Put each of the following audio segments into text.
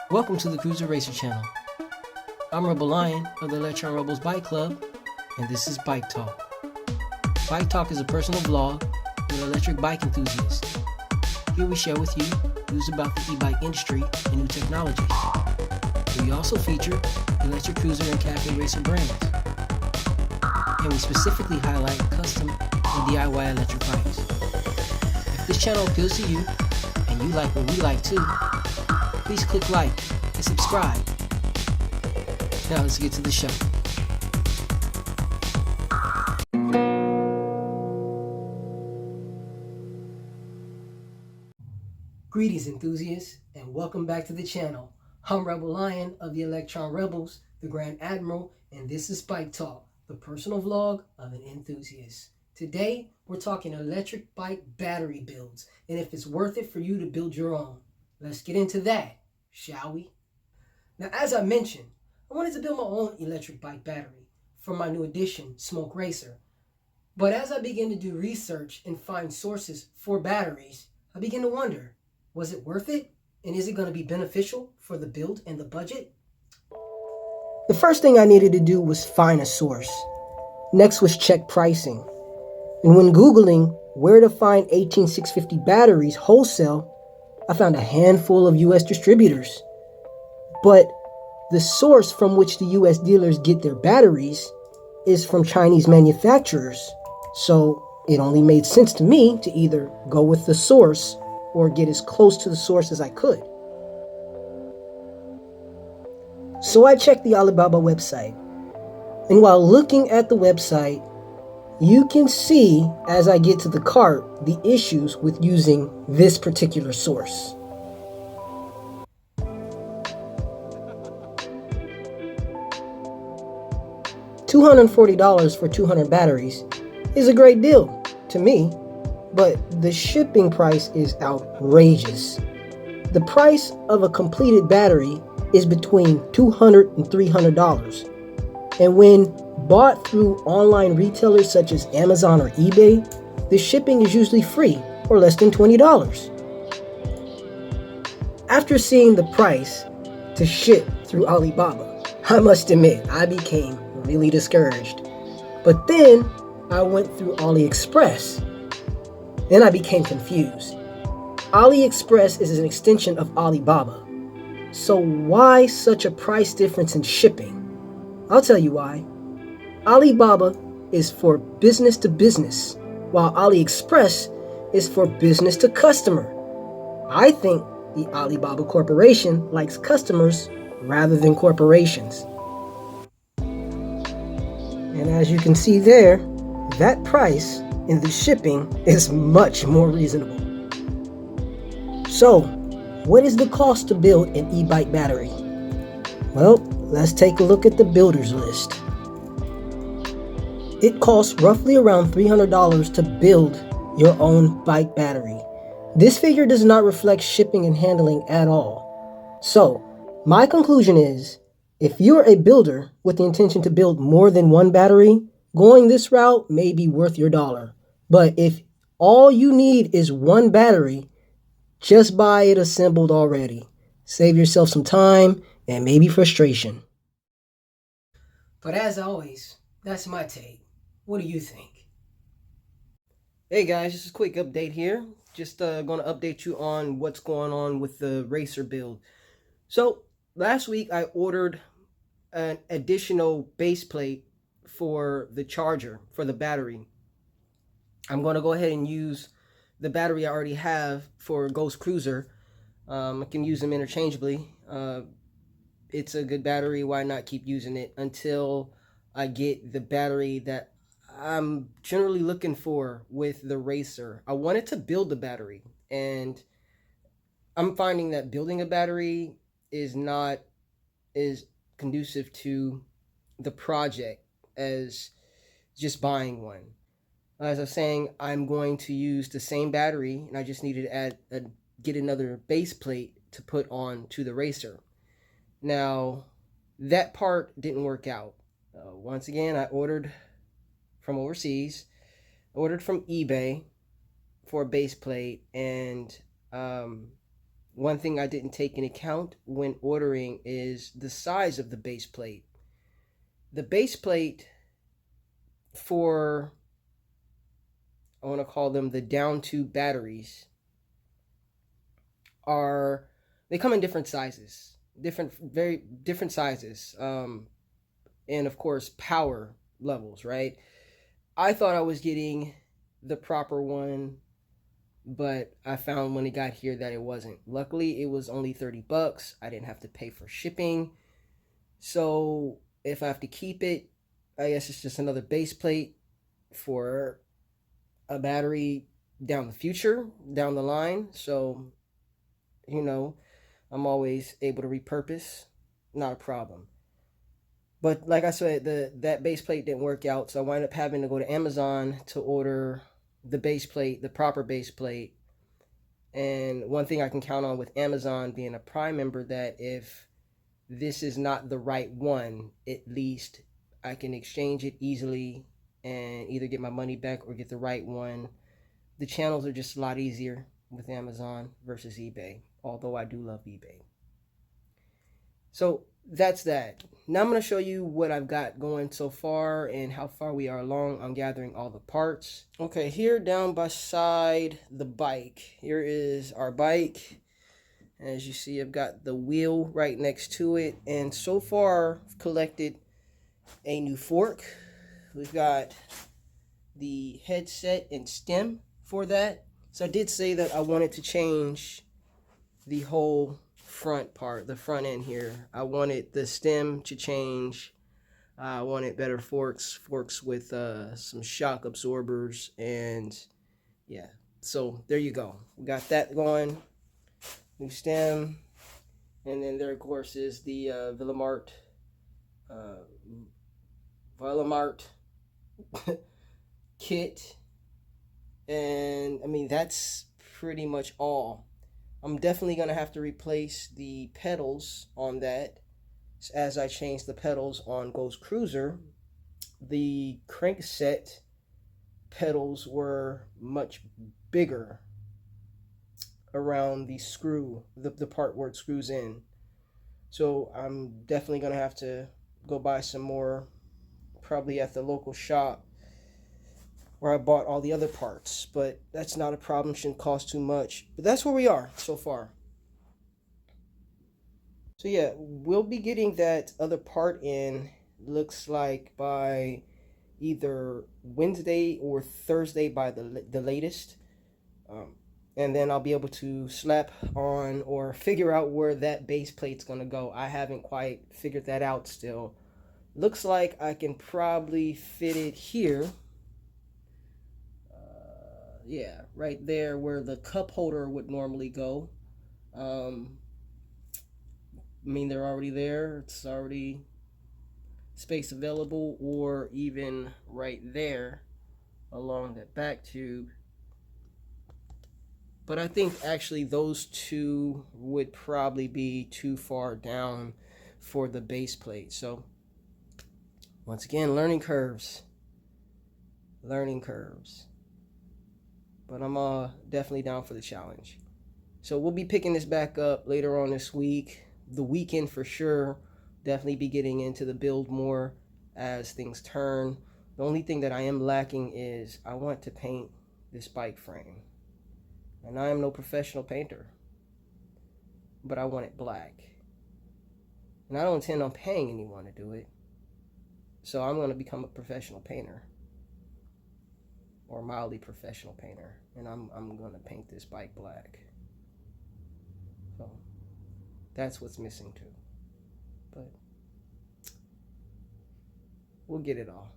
Welcome to the Cruiser Racer channel. I'm Rebel Lion of the Electron Rebels Bike Club, and this is Bike Talk. Bike Talk is a personal vlog with electric bike enthusiasts. Here we share with you news about the e-bike industry and new technologies. We also feature electric cruiser and cafe racer brands. And we specifically highlight custom and DIY electric bikes. If this channel appeals to you, and you like what we like too, please click like and subscribe. Now let's get to the show. Greetings enthusiasts, and welcome back to the channel. I'm Rebel Lion of the Electron Rebels, the Grand Admiral, and this is Bike Talk, the personal vlog of an enthusiast. Today, we're talking electric bike battery builds, and if it's worth it for you to build your own. Let's get into that, shall we? Now, as I mentioned, I wanted to build my own electric bike battery for my new addition, Smoke Racer. But as I began to do research and find sources for batteries, I began to wonder, was it worth it? And is it going to be beneficial for the build and the budget? The first thing I needed to do was find a source. Next was check pricing. And when Googling where to find 18650 batteries wholesale, I found a handful of US distributors. But the source from which the US dealers get their batteries is from Chinese manufacturers. So it only made sense to me to either go with the source or get as close to the source as I could. So I checked the Alibaba website. And while looking at the website, you can see as I get to the cart the issues with using this particular source. $240 for 200 batteries is a great deal to me, but the shipping price is outrageous. The price of a completed battery is between $200 and $300. And when bought through online retailers such as Amazon or eBay, the shipping is usually free or less than $20. After seeing the price to ship through Alibaba, I must admit I became really discouraged. But then I went through AliExpress and I became confused. AliExpress is an extension of Alibaba. So why such a price difference in shipping? I'll tell you why. Alibaba is for business to business, while AliExpress is for business to customer. I think the Alibaba Corporation likes customers rather than corporations. And as you can see there, that price in the shipping is much more reasonable. So, what is the cost to build an e-bike battery? Well, let's take a look at the builder's list. It costs roughly around $300 to build your own bike battery. This figure does not reflect shipping and handling at all. So, my conclusion is, if you're a builder with the intention to build more than one battery, going this route may be worth your dollar. But if all you need is one battery, just buy it assembled already. Save yourself some time and maybe frustration. But as always, that's my take. What do you think? Hey guys, just a quick update here. Just going to update you on what's going on with the racer build. So last week I ordered an additional base plate for the charger, for the battery. I'm going to go ahead and use the battery I already have for Ghost Cruiser. I can use them interchangeably. It's a good battery. Why not keep using it until I get the battery that I'm generally looking for with the racer? I wanted to build the battery, and I'm finding that building a battery is not as conducive to the project as just buying one. As I was saying, I'm going to use the same battery, and I just needed to add get another base plate to put on to the racer. Now, that part didn't work out. Once again, I ordered from overseas, ordered from eBay for a base plate, and one thing I didn't take into account when ordering is the size of the base plate. The base plate for, I want to call them the down tube batteries, they come in different sizes, very different sizes, and of course power levels, right? I thought I was getting the proper one, but I found when it got here that it wasn't. Luckily, it was only $30. I didn't have to pay for shipping. So if I have to keep it, I guess it's just another base plate for a battery down the line. So, you know, I'm always able to repurpose. Not a problem. But like I said, that base plate didn't work out, so I wound up having to go to Amazon to order the base plate, the proper base plate. And one thing I can count on with Amazon being a Prime member, that if this is not the right one, at least I can exchange it easily and either get my money back or get the right one. The channels are just a lot easier with Amazon versus eBay, although I do love eBay. So that's that. Now I'm going to show you what I've got going so far and how far we are along on gathering all the parts. Okay, here down beside the bike, here is our bike. As you see, I've got the wheel right next to it, and so far I've collected a new fork. We've got the headset and stem for that. So I did say that I wanted to change the whole front part, the front end here. I wanted the stem to change. I wanted better forks with some shock absorbers, and yeah. So there you go. We got that going. New stem, and then there of course is the Velamart kit, and I mean that's pretty much all. I'm definitely gonna have to replace the pedals on that as I change the pedals on Ghost Cruiser. The crankset pedals were much bigger around the screw, the part where it screws in. So I'm definitely gonna have to go buy some more, probably at the local shop where I bought all the other parts, but that's not a problem, shouldn't cost too much. But that's where we are so far. So yeah, we'll be getting that other part in, looks like by either Wednesday or Thursday by the latest. And then I'll be able to slap on or figure out where that base plate's going to go. I haven't quite figured that out still. Looks like I can probably fit it here. Yeah, right there where the cup holder would normally go. I mean, they're already there. It's already space available, or even right there along that back tube. But I think actually those two would probably be too far down for the base plate. So once again, learning curves. But I'm definitely down for the challenge. So we'll be picking this back up later on this week. The weekend for sure. Definitely be getting into the build more as things turn. The only thing that I am lacking is I want to paint this bike frame. And I am no professional painter, but I want it black. And I don't intend on paying anyone to do it. So I'm going to become a professional painter, or mildly professional painter, and I'm going to paint this bike black. So that's what's missing too. But we'll get it all.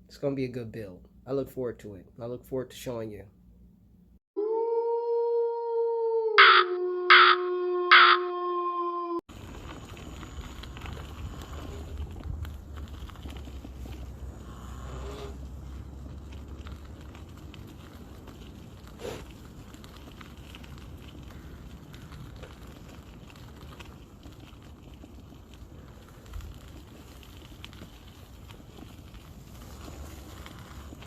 It's going to be a good build. I look forward to it. I look forward to showing you.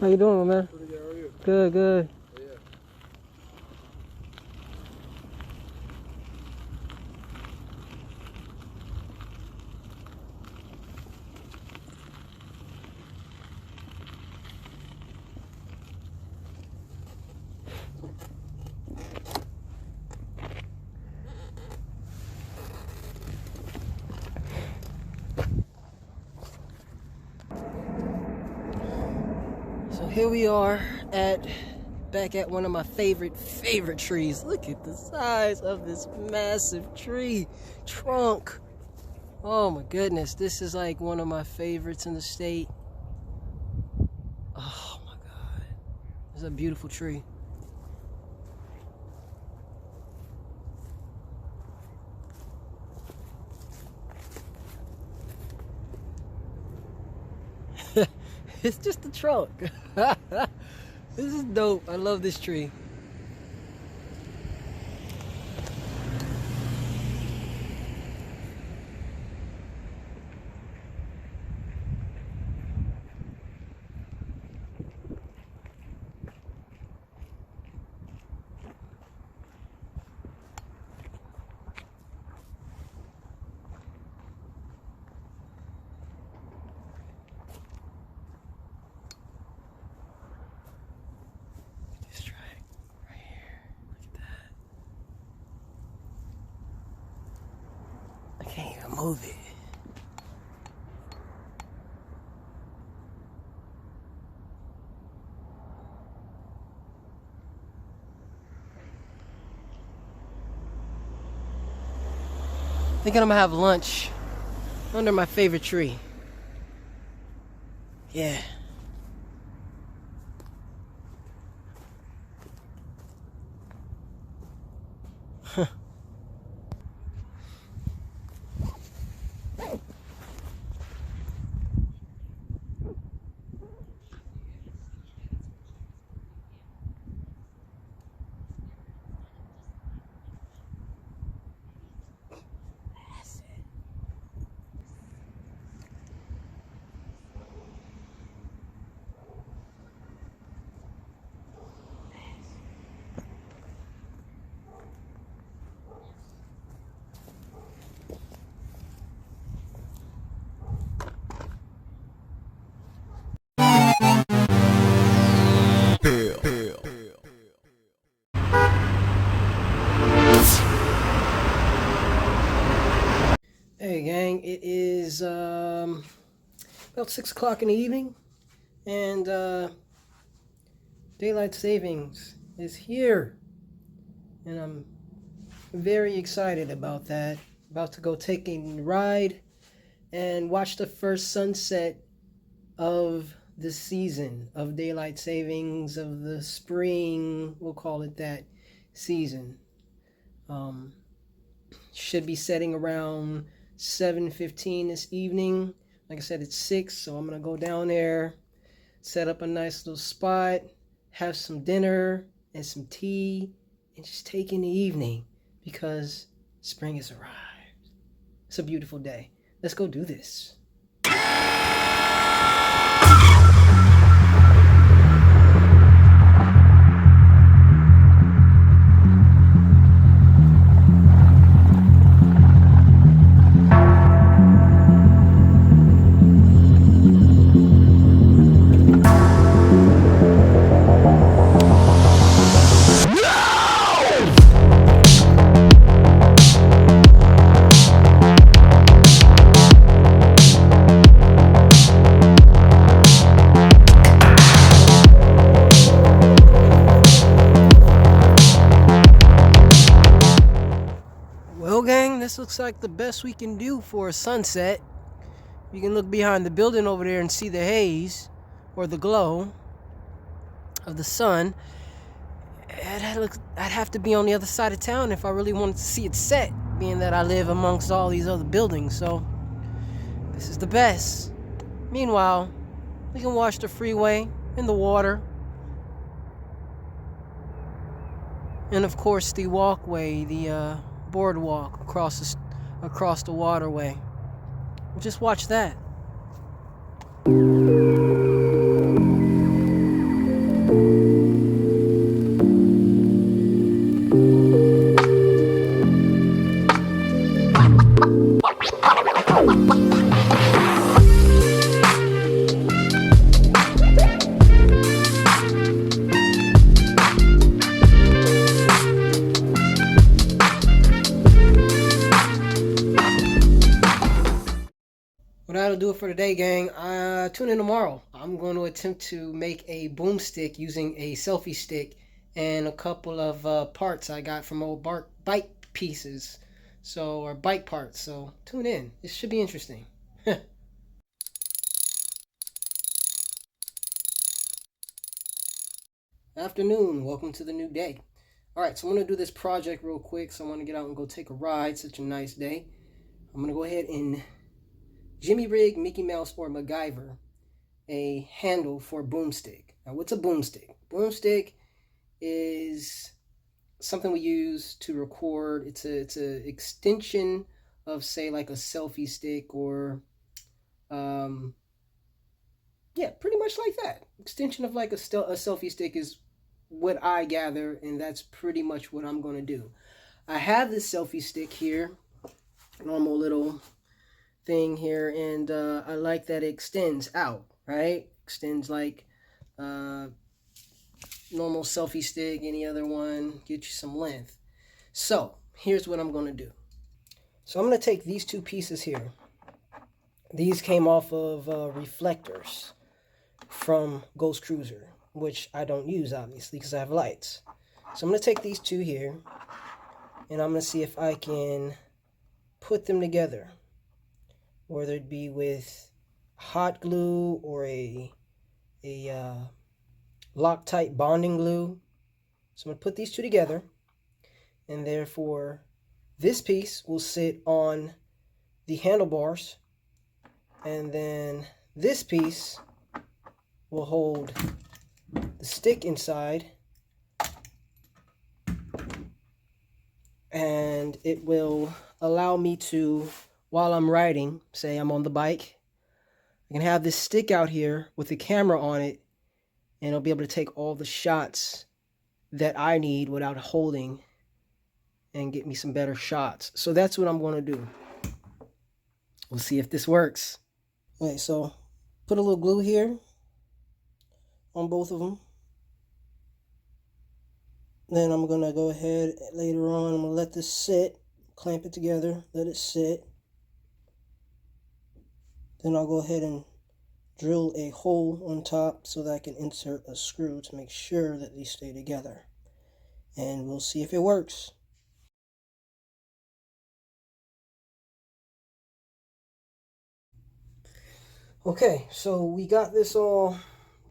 How you doing, man? Pretty good, how are you? Good, good. Yeah. Here we are back at one of my favorite trees. Look at the size of this massive tree trunk. Oh my goodness, this is like one of my favorites in the state. Oh my god, it's a beautiful tree. It's just a trunk. This is dope. I love this tree. Can't even move it. Thinking I'm gonna have lunch under my favorite tree. Yeah. Huh. Hey gang, it is about 6 o'clock in the evening, and daylight savings is here, and I'm very excited about that. About to go take a ride and watch the first sunset of the season of daylight savings, of the spring, we'll call it that, season. Should be setting around 7:15 this evening. Like I said, it's 6, so I'm gonna go down there, set up a nice little spot, have some dinner and some tea, and just take in the evening because spring has arrived. It's a beautiful day. Let's go do this. Well, gang, this looks like the best we can do for a sunset. You can look behind the building over there and see the haze or the glow of the sun. I'd have to be on the other side of town if I really wanted to see it set, being that I live amongst all these other buildings. So this is the best. Meanwhile, we can watch the freeway and the water, and of course the walkway, the boardwalk across the waterway. Just watch that. Well, that'll do it for today, gang. Tune in tomorrow. I'm going to attempt to make a boomstick using a selfie stick and a couple of parts I got from old bike pieces, or bike parts. So tune in. This should be interesting. Afternoon. Welcome to the new day. All right, so I'm going to do this project real quick. So I want to get out and go take a ride. Such a nice day. I'm going to go ahead and Jimmy rig Mickey Mouse or McGyver a handle for boomstick. Now, what's a boomstick? Boomstick is something we use to record. It's a extension of, say, like a selfie stick, or yeah, pretty much like that. Extension of like a selfie stick is what I gather, and that's pretty much what I'm going to do. I have this selfie stick here, normal little thing here, and I like that it extends out, right? Extends like normal selfie stick, any other one, get you some length. So here's what I'm going to do. So I'm going to take these two pieces here. These came off of reflectors from Ghost Cruiser, which I don't use, obviously, because I have lights. So I'm going to take these two here, and I'm going to see if I can put them together, whether it be with hot glue or a Loctite bonding glue. So I'm going to put these two together, and therefore this piece will sit on the handlebars, and then this piece will hold the stick inside, and it will allow me to, while I'm riding, say I'm on the bike, I can have this stick out here with the camera on it, and I'll be able to take all the shots that I need without holding, and get me some better shots. So that's what I'm going to do. We'll see if this works. Okay, so put a little glue here on both of them. Then I'm going to go ahead later on, I'm going to let this sit, clamp it together, let it sit. Then I'll go ahead and drill a hole on top so that I can insert a screw to make sure that these stay together. And we'll see if it works. Okay, so we got this all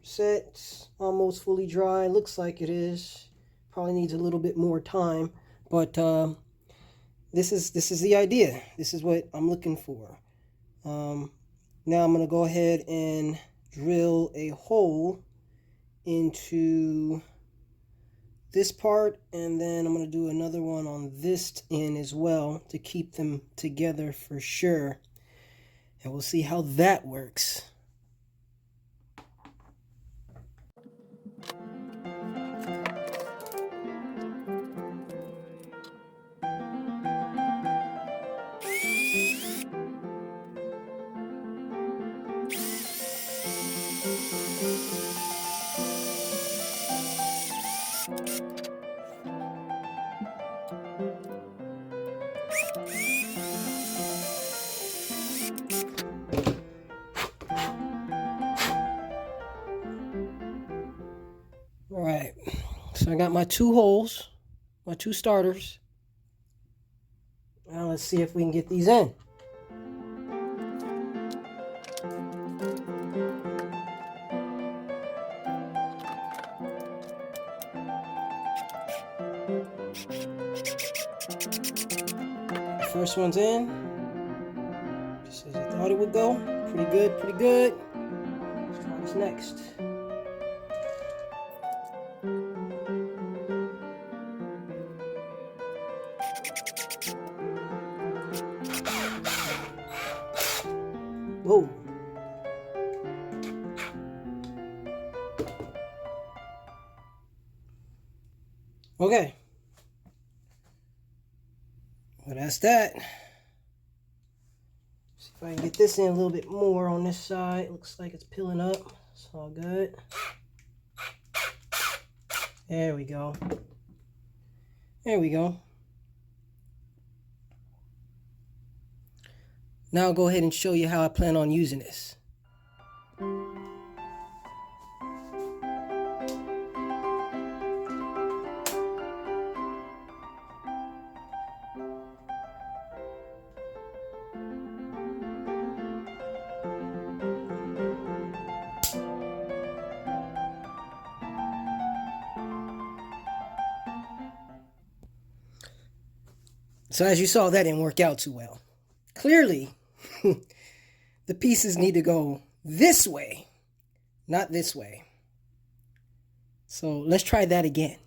set, almost fully dry. Looks like it is. Probably needs a little bit more time, but this is the idea. This is what I'm looking for. Now I'm going to go ahead and drill a hole into this part, and then I'm going to do another one on this end as well to keep them together for sure. And we'll see how that works. All right, so I got my two holes, my two starters. Now let's see if we can get these in. First one's in, just as I thought it would go. Pretty good, pretty good. Let's try this next. Whoa. Okay. Well, that's that. See if I can get this in a little bit more on this side. Looks like it's peeling up. It's all good. There we go. There we go. Now I'll go ahead and show you how I plan on using this. So as you saw, that didn't work out too well. Clearly, the pieces need to go this way, not this way. So let's try that again.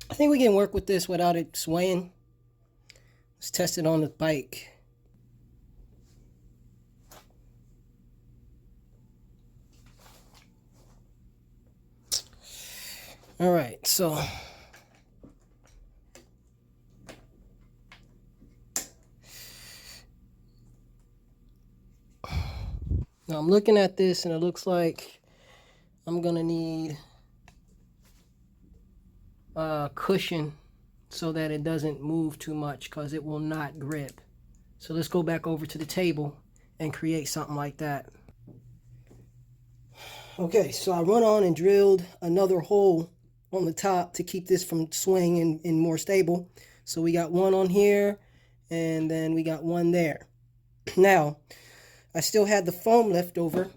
I think we can work with this without it swaying. Let's test it on the bike. All right, so now I'm looking at this and it looks like I'm gonna need a cushion so that it doesn't move too much, because it will not grip. So let's go back over to the table and create something like that. Okay, so I run on and drilled another hole on the top to keep this from swaying and more stable. So we got one on here and then we got one there. Now, I still had the foam left over.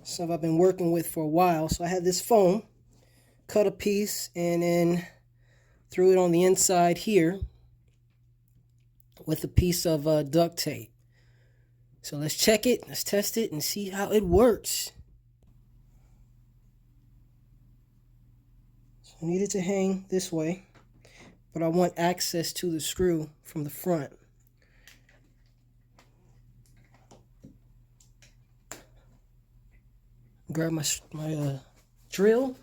Stuff I've been working with for a while. So I had this foam, cut a piece and then threw it on the inside here with a piece of duct tape. So let's check it, let's test it and see how it works. So I need it to hang this way, but I want access to the screw from the front. Grab my drill.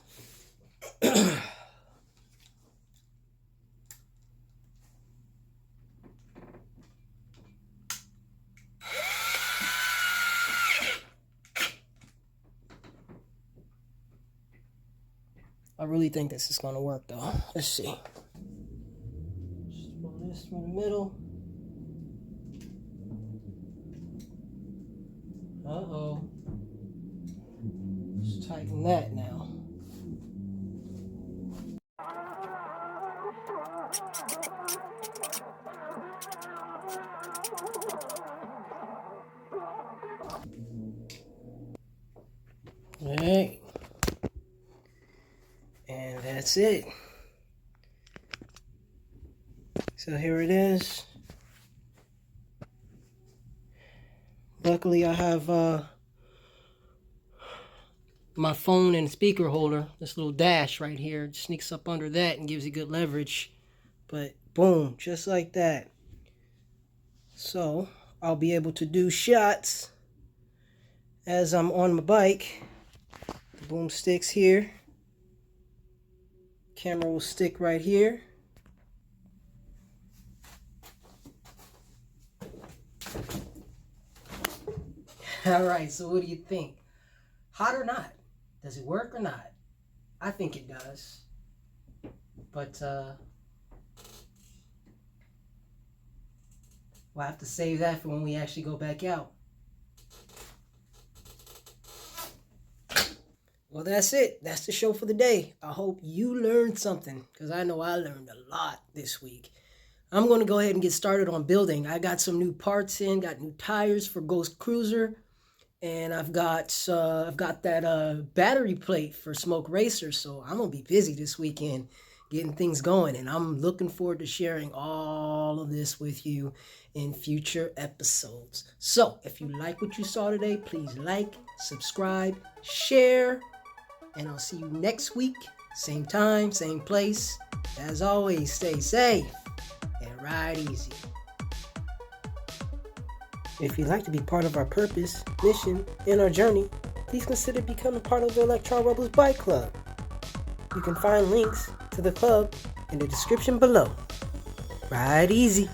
I really think this is going to work though. Let's see. Just pull this from the middle. Uh-oh. Let's tighten that now. All right. And that's it. So here it is. Luckily I have my phone and speaker holder. This little dash right here it sneaks up under that and gives you good leverage. But boom, just like that. So I'll be able to do shots as I'm on my bike. The boomstick's here. Camera will stick right here. All right, so what do you think? Hot or not? Does it work or not? I think it does. But we'll have to save that for when we actually go back out. Well, that's it. That's the show for the day. I hope you learned something, because I know I learned a lot this week. I'm going to go ahead and get started on building. I got some new parts in, got new tires for Ghost Cruiser, and I've got that battery plate for Smoke Racer, so I'm going to be busy this weekend getting things going, and I'm looking forward to sharing all of this with you in future episodes. So, if you like what you saw today, please like, subscribe, share, and I'll see you next week. Same time, same place. As always, stay safe and ride easy. If you'd like to be part of our purpose, mission, and our journey, please consider becoming part of the Electron Rebels Bike Club. You can find links to the club in the description below. Ride easy.